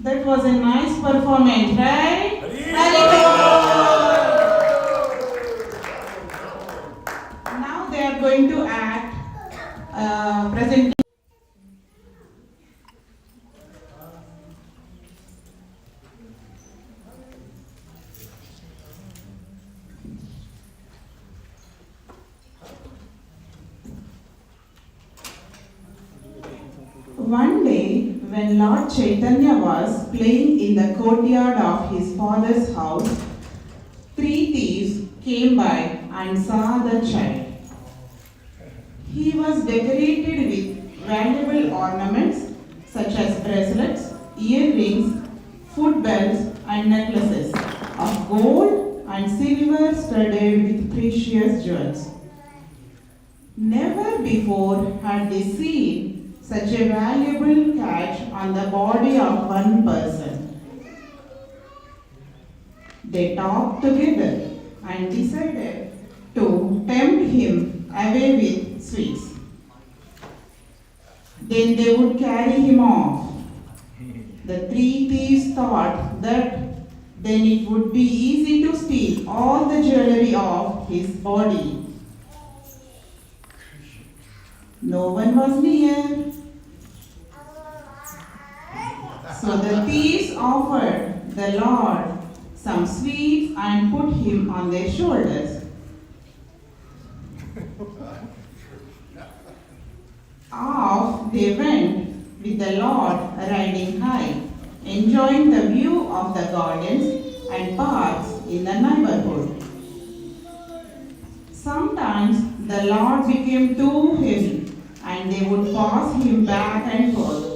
That was a nice performance, right? Haribol! Now they are going to act, presenting. One day, when Lord Chaitanya was playing in the courtyard of his father's house, three thieves came by and saw the child. He was decorated with valuable ornaments such as bracelets, earrings, foot belts, and necklaces of gold and silver studded with precious jewels. Never before had they seen such a valuable catch on the body of one person. They talked together and decided to tempt him away with sweets. Then they would carry him off. The three thieves thought that then it would be easy to steal all the jewelry off his body. No one was near. So the thieves offered the Lord some sweets and put him on their shoulders. Off they went with the Lord riding high, enjoying the view of the gardens and parks in the neighborhood. Sometimes the Lord became too heavy and they would pass him back and forth.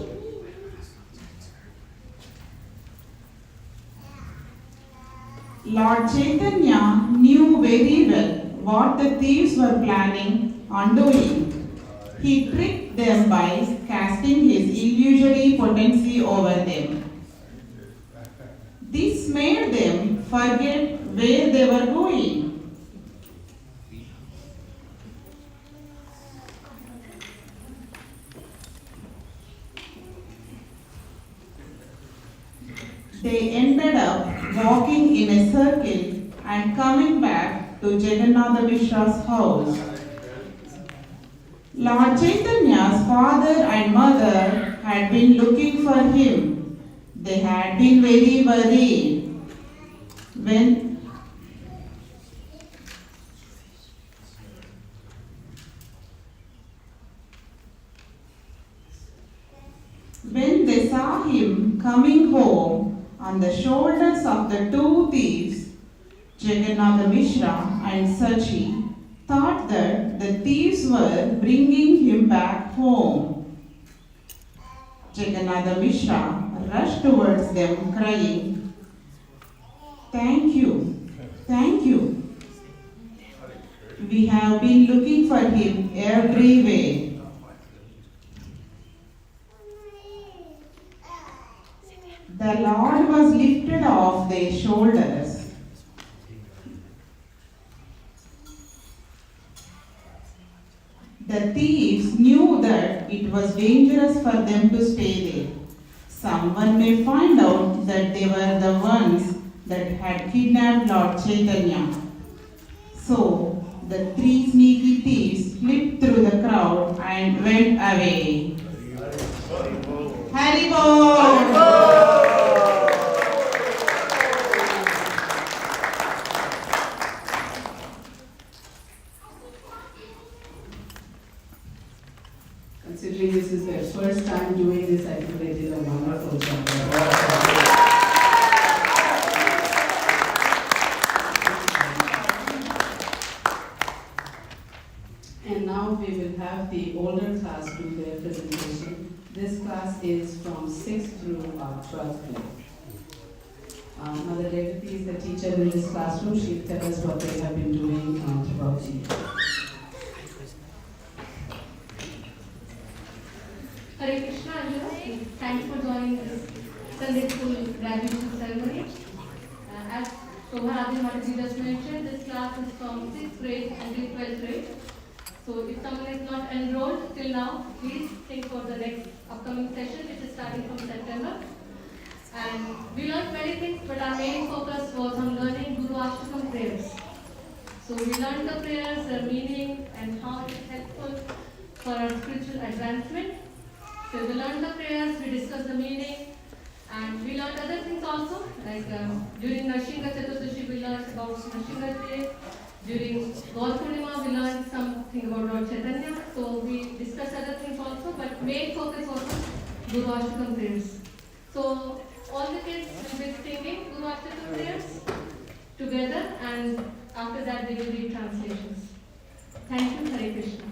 Lord Chaitanya knew very well what the thieves were planning on doing. He tricked them by casting his illusory potency over them. This made them forget where they were going. They ended up walking in a circle and coming back to Jagannatha Mishra's house. Lord Chaitanya's father and mother had been looking for him. They had been very worried. When they saw him coming home on the shoulders of the two thieves, Jagannatha Mishra and Sachi thought that the thieves were bringing him back home. Jagannatha Mishra rushed towards them crying, "Thank you, thank you. We have been looking for him everywhere." The Lord was lifted off their shoulders. The thieves knew that it was dangerous for them to stay there. Someone may find out that they were the ones that had kidnapped Lord Chaitanya. So the three sneaky thieves slipped through the crowd and went away. Haribol! Considering this is their first time doing this, I think they did a wonderful job. And now we will have the older class do their presentation. This class is from 6th through 12th grade. Mother Revati is the teacher in this classroom. She'll tell us what they have been doing throughout the year. Hare Krishna, everyone. Thanks for joining this Sunday School graduation ceremony. As Shobha Radhe Mataji just mentioned, this class is from 6th grade until 12th grade. So if someone is not enrolled till now, please think for the next upcoming session, which is starting from September. And we learned many things, but our main focus was on learning Guru Ashtakam prayers. So we learned the prayers, their meaning, and how it is helpful for our spiritual advancement. So we learned the prayers, we discussed the meaning, and we learned other things also. Like during Nashinga Chaturdashi, we learned about Nashinga Day. During Gaur Purnima, we learned something about Lord Chaitanya. So we discussed other things also, but main focus was on Guru Ashtakam prayers. So all the kids will be singing Guru Ashtakam prayers together, and after that they will read translations. Thank you, Hare Krishna.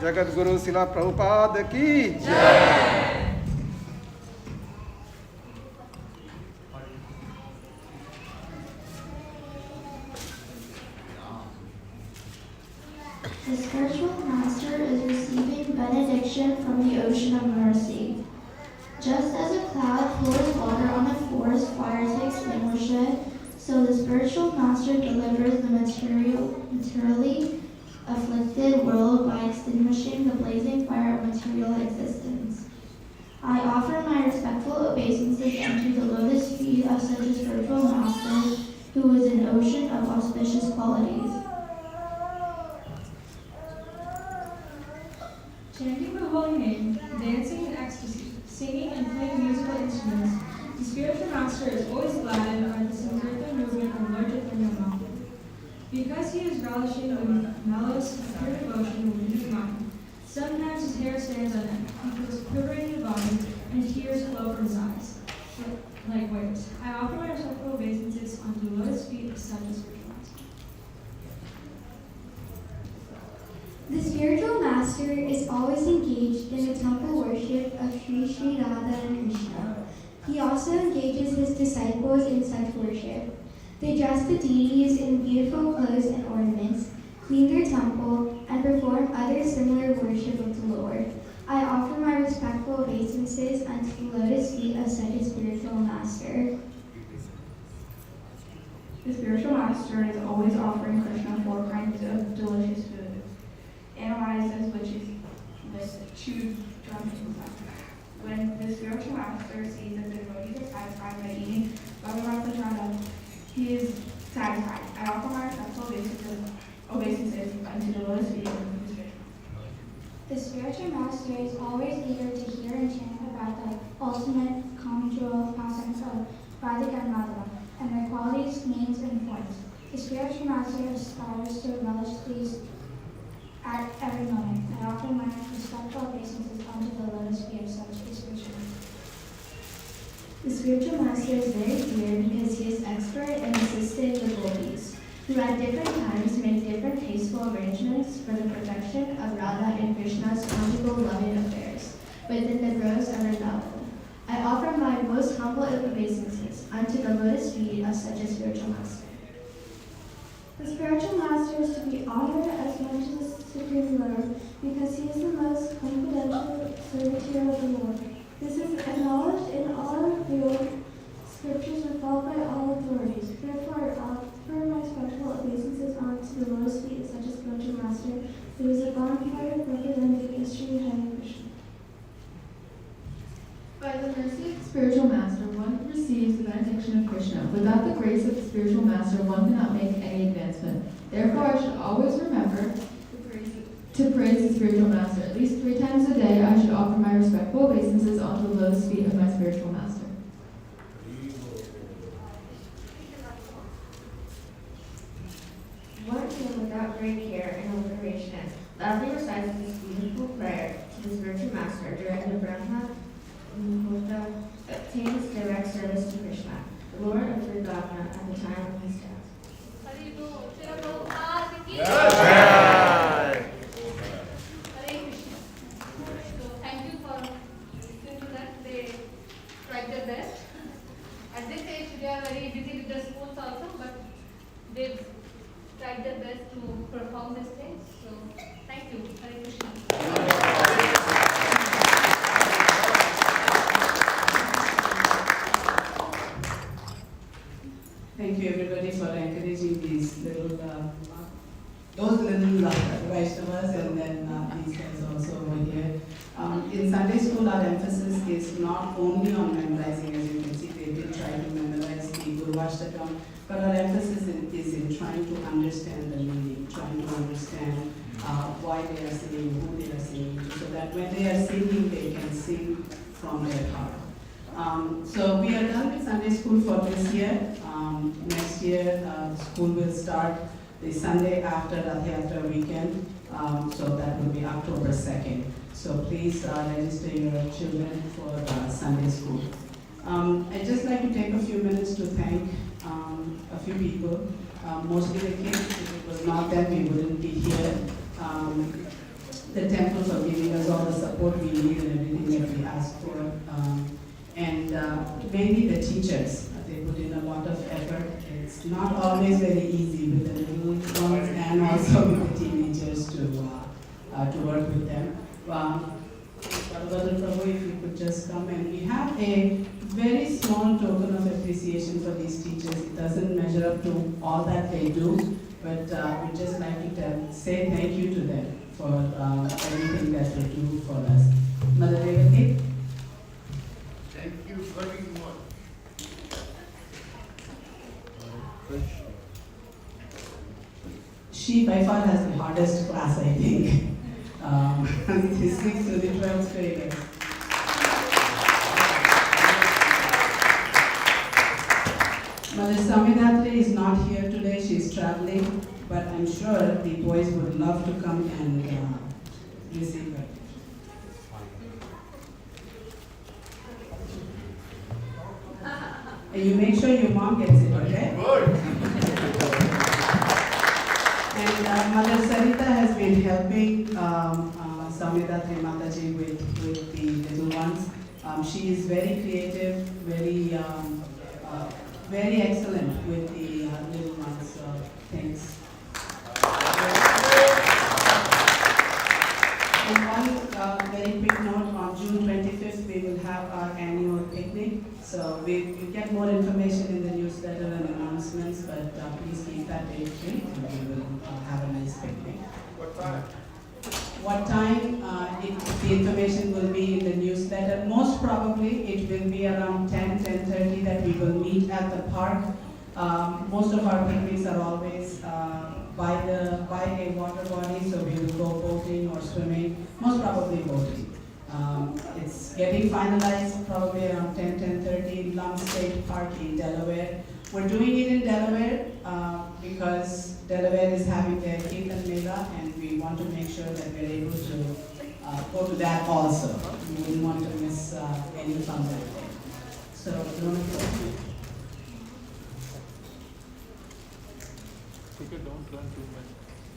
Jagat Guru शिला प्रभुपाद की The spiritual master is receiving benediction from the ocean of mercy. Just as a cloud pours water on a forest fire to extinguish it, so the spiritual master delivers the materially afflicted world by extinguishing the blazing fire of material existence. I offer my respectful obeisances unto the lotus feet of such a spiritual master, who is an ocean of auspicious qualities. Chanting the holy name, dancing in ecstasy, singing and playing musical instruments, the spiritual master is always gladdened by the Sankirtan movement of Lord Chaitanya Mahaprabhu. Because he is relishing the mellows of pure devotion within his mind, sometimes his hair stands on end, he feels quivering in the body, and tears flow from his eyes, like waves. I offer my respectful obeisances unto the lotus feet of such a spiritual master. The spiritual master is always engaged in the temple worship of Sri Sri Radha and Krishna. He also engages his disciples in such worship. They dressed the deities in beautiful clothes and ornaments, cleaned their temple, and performed other similar worship of the Lord. I offer my respectful obeisances unto the lotus feet of such a spiritual master. The spiritual master is always offering Krishna 4 kinds of delicious food. Analyzes which is the chewed drunk and stuff. When the spiritual master sees that the devotees are satisfied by eating Bhagavad Prasada, he is satisfied. I offer my respectful obeisances unto the lotus feet of the spiritual. The spiritual master is always eager to hear and chant about the ultimate common jewel pastimes of Radhika and Madhava, and their qualities, names, and forms. The spiritual master aspires to relish these at every moment. I offer my respectful obeisances unto the lotus feet of such a spiritual master. The spiritual master is very feared because he is expert in assisting the gopis, who at different times make different tasteful arrangements for the perfection of Radha and Krishna's conjugal loving affairs within the groves of Vrindavan. I offer my most humble obeisances unto the lotus feet of such a spiritual master. The spiritual master is to be honored as much as the Supreme Lord because he is the most confidential servitor of the Lord. This is acknowledged in all revealed scriptures and followed by all authorities. Therefore, I offer my special obeisances unto the lotus feet of such a spiritual master who is a bonfire representing Sri Hare Krishna. By the mercy of the spiritual master, one receives the benediction of Krishna. Without the grace of the spiritual master, one cannot make any advancement. Therefore, I should always remember to praise the spiritual master. At least 3 times a day, I should offer my respectful obeisances onto the lotus feet of my spiritual master. One can, without great care and deliberation, loudly recites this beautiful prayer to the spiritual master during the Brahma Muhurta, obtains direct service to Krishna, the Lord of Vrindavan, at the time of his death. Hari Bol, Srila Prabhupada ki Jai. Hare Krishna. So thank you for listening to that. They tried their best. At this age, they are very busy with their schools also, but they tried their best to perform this thing. So thank you. Hare Krishna. Thank you everybody for encouraging these little, those little Vaishnavas and then these guys also over here. In Sunday school, our emphasis is not only on memorizing, as you can see, they did try to memorize the Guru Ashtakam, but our emphasis is in trying to understand the meaning, trying to understand why they are singing, who they are singing, so that when they are singing, they can sing from their heart. So we are done with Sunday school for this year. Next year, school will start the Sunday after Rath Yatra weekend, so that will be October 2nd. So please register your children for Sunday school. I'd just like to take a few minutes to thank a few people, mostly the kids. If it was not them, we wouldn't be here. The temple for giving us all the support we need and everything that we asked for. And mainly the teachers. They put in a lot of effort. It's not always very easy with the little ones and also with the teenagers to work with them. Prabhu, if you could just come, and we have a very small token of appreciation for these teachers. It doesn't measure up to all that they do, but we'd just like to say thank you to them for everything that they do for us. Mother Devaki? Thank you very much. She by far has the hardest class, I think. The 6th to the 12th grade. Mother Samidatri is not here today, she's traveling, but I'm sure the boys would love to come and receive her. And you make sure your mom gets it, okay? Good. And Mother Sarita has been helping Samidatri Mataji with the little ones. She is very creative, very very excellent with the little ones. So thanks. And one very quick note, on June 25th we will have our annual picnic. So we get more information in the newsletter and announcements, but please keep that date free and we will have a nice picnic. What time? What time? The information will be in the newsletter. Most probably it will be around 10:30 that we will meet at the park. Most of our picnics are always by a water body, so we will go boating or swimming, most probably boating. It's getting finalized probably around 10:30, Lum State Park in Delaware. We're doing it in Delaware because Delaware is having their Kirtan Mela, and we want to make sure that we're able to go to that also. We wouldn't want to miss any fun that day. So, you want to go?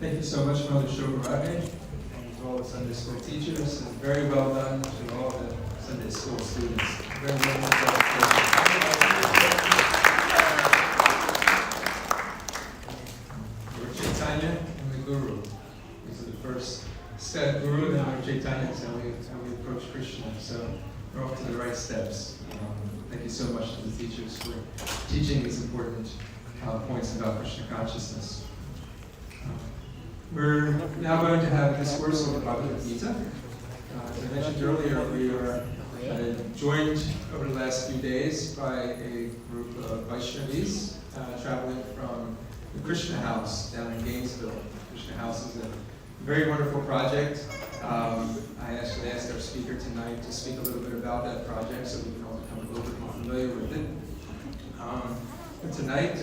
Thank you so much, Mother Shogarade, and to all the Sunday school teachers, and very well done to all the Sunday school students. Very well done. Lord Chaitanya and the Guru. These are the first step. Guru, then Lord Chaitanya is how we approach Krishna. So we're off to the right steps. Thank you so much to the teachers for teaching these important points about Krishna consciousness. We're now going to have a discourse on the Bhagavad Gita. As I mentioned earlier, we are joined over the last few days by a group of Vaishnavis traveling from the Krishna House down in Gainesville. Krishna House is a very wonderful project. I actually asked our speaker tonight to speak a little bit about that project so we can all become a little bit more familiar with it. And tonight,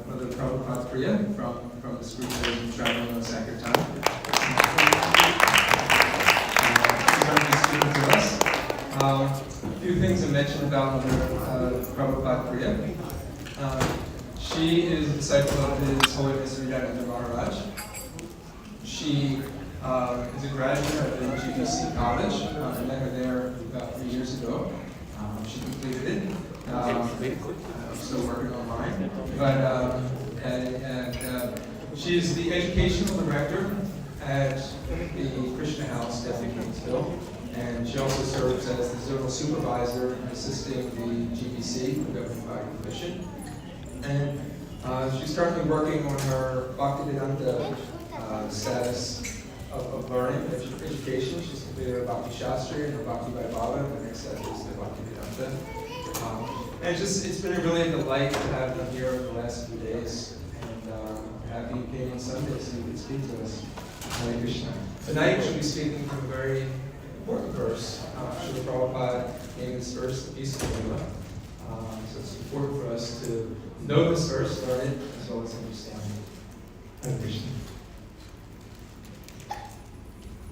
Mother Prabhupada Priya from this group that is traveling on Sankirtan. She's going to be speaking to us. A few things to mention about Mother Prabhupada Priya. She is a disciple of His Holiness Sridharananda Maharaj. She is a graduate of the GBC College. I met her there about 3 years ago. She completed it. I'm still working on mine. But she's the educational director at the Krishna House down in Gainesville. And she also serves as the zonal supervisor assisting the GBC, the Governing Body Commission. And she's currently working on her Bhaktivedanta status of learning, education. She's completed her Bhakti Shastri and her Bhakti Vaibhava. The next step is the Bhaktivedanta. And it's been really a delight to have them here over the last few days. And happy you came on Sunday so you could speak to us. Hare Krishna. Tonight she'll be speaking from a very important verse. Srila Prabhupada named this verse the Peace of Lila. So it's important for us to know this verse, learn it, as well as understand it. Hare Krishna.